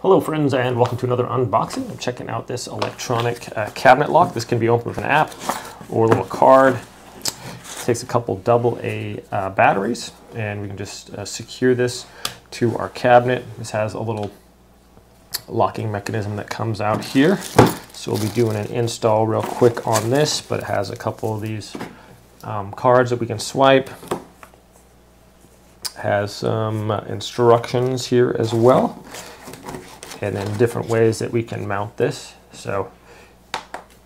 Hello friends, and welcome to another unboxing. I'm checking out this electronic cabinet lock. This can be opened with an app or a little card. It takes a couple AA batteries, and we can just secure this to our cabinet. This has a little locking mechanism that comes out here. So we'll be doing an install real quick on this, but it has a couple of these cards that we can swipe. Has some instructions here as well, and then different ways that we can mount this. So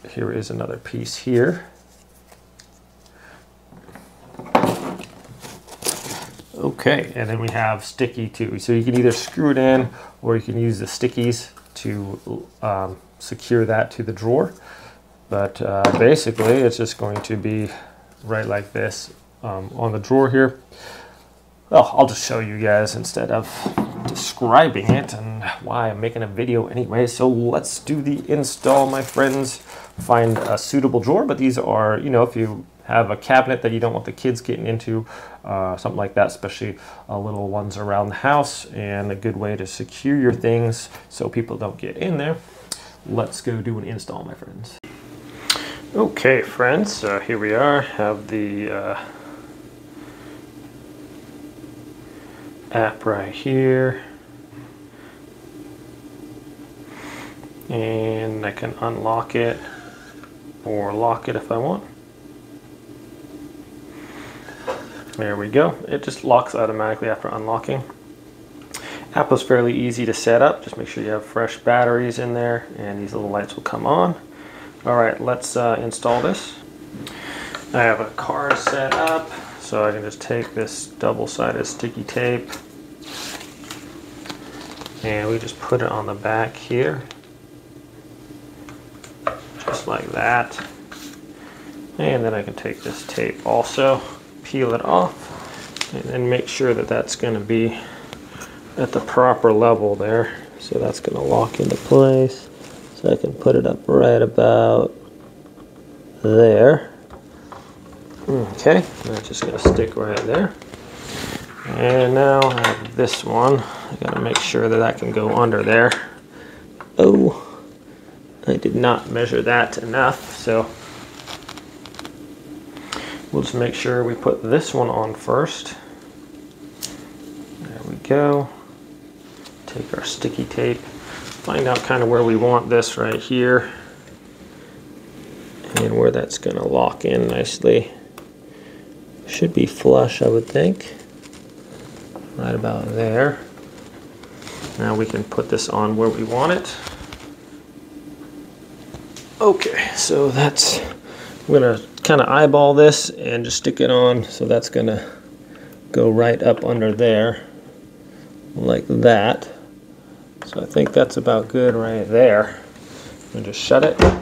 here is another piece here. Okay, and then we have sticky too. So you can either screw it in or you can use the stickies to secure that to the drawer. But basically it's just going to be right like this on the drawer here. Well, I'll just show you guys instead of describing it and why I'm making a video anyway. So let's do the install, my friends. Find a suitable drawer, but these are, you know, if you have a cabinet that you don't want the kids getting into, something like that, especially little ones around the house, and a good way to secure your things so people don't get in there. Let's go do an install, my friends. Okay, friends, here we are. Have the app right here, and I can unlock it or lock it if I want. There we go. It just locks automatically after unlocking. App was fairly easy to set up. Just make sure you have fresh batteries in there, and these little lights will come on. All right, let's install this. I have a card set up, so I can just take this double-sided sticky tape and we just put it on the back here, just like that. And then I can take this tape also, peel it off, and then make sure that that's going to be at the proper level there. So that's going to lock into place. So I can put it up right about there. Okay, that's just going to stick right there. And now I have this one. I got to make sure that that can go under there. Oh, I did not measure that enough, so we'll just make sure we put this one on first. There we go. Take our sticky tape, find out kind of where we want this right here, and where that's going to lock in nicely. Should be flush, I would think. Right about there. Now we can put this on where we want it. Okay, so that's, I'm gonna kind of eyeball this and just stick it on. So that's gonna go right up under there, like that. So I think that's about good right there. And just shut it. There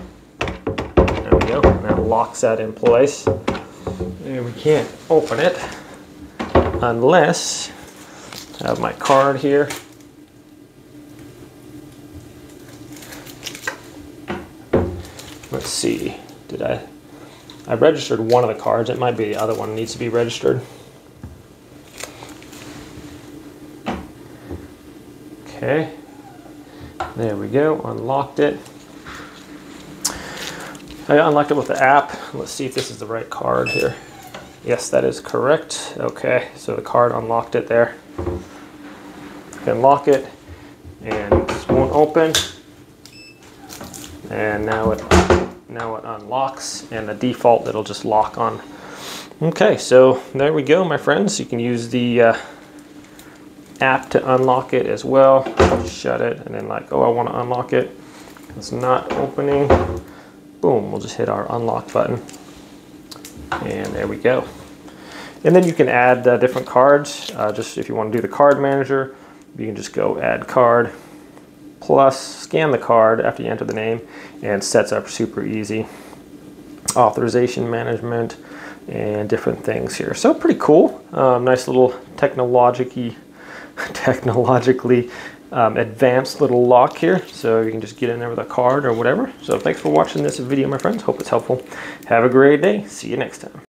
we go. And that locks that in place. And we can't open it unless I have my card here. Let's see, I registered one of the cards. It might be the other one needs to be registered. Okay, there we go, unlocked it. I unlocked it with the app. Let's see if this is the right card here. Yes, that is correct. Okay, so the card unlocked it there. You can lock it, and this won't open. And now it unlocks, and the default it'll just lock on. Okay, so there we go, my friends. You can use the app to unlock it as well. Shut it, and then like, oh, I want to unlock it. It's not opening. Boom, we'll just hit our unlock button. And there we go. And then you can add different cards. Just if you want to do the card manager, you can just go add card, plus scan the card after you enter the name, and sets up super easy. Authorization management and different things here. So pretty cool. Nice little technologically advanced little lock here. So you can just get in there with a card or whatever. So thanks for watching this video, my friends. Hope it's helpful. Have a great day. See you next time.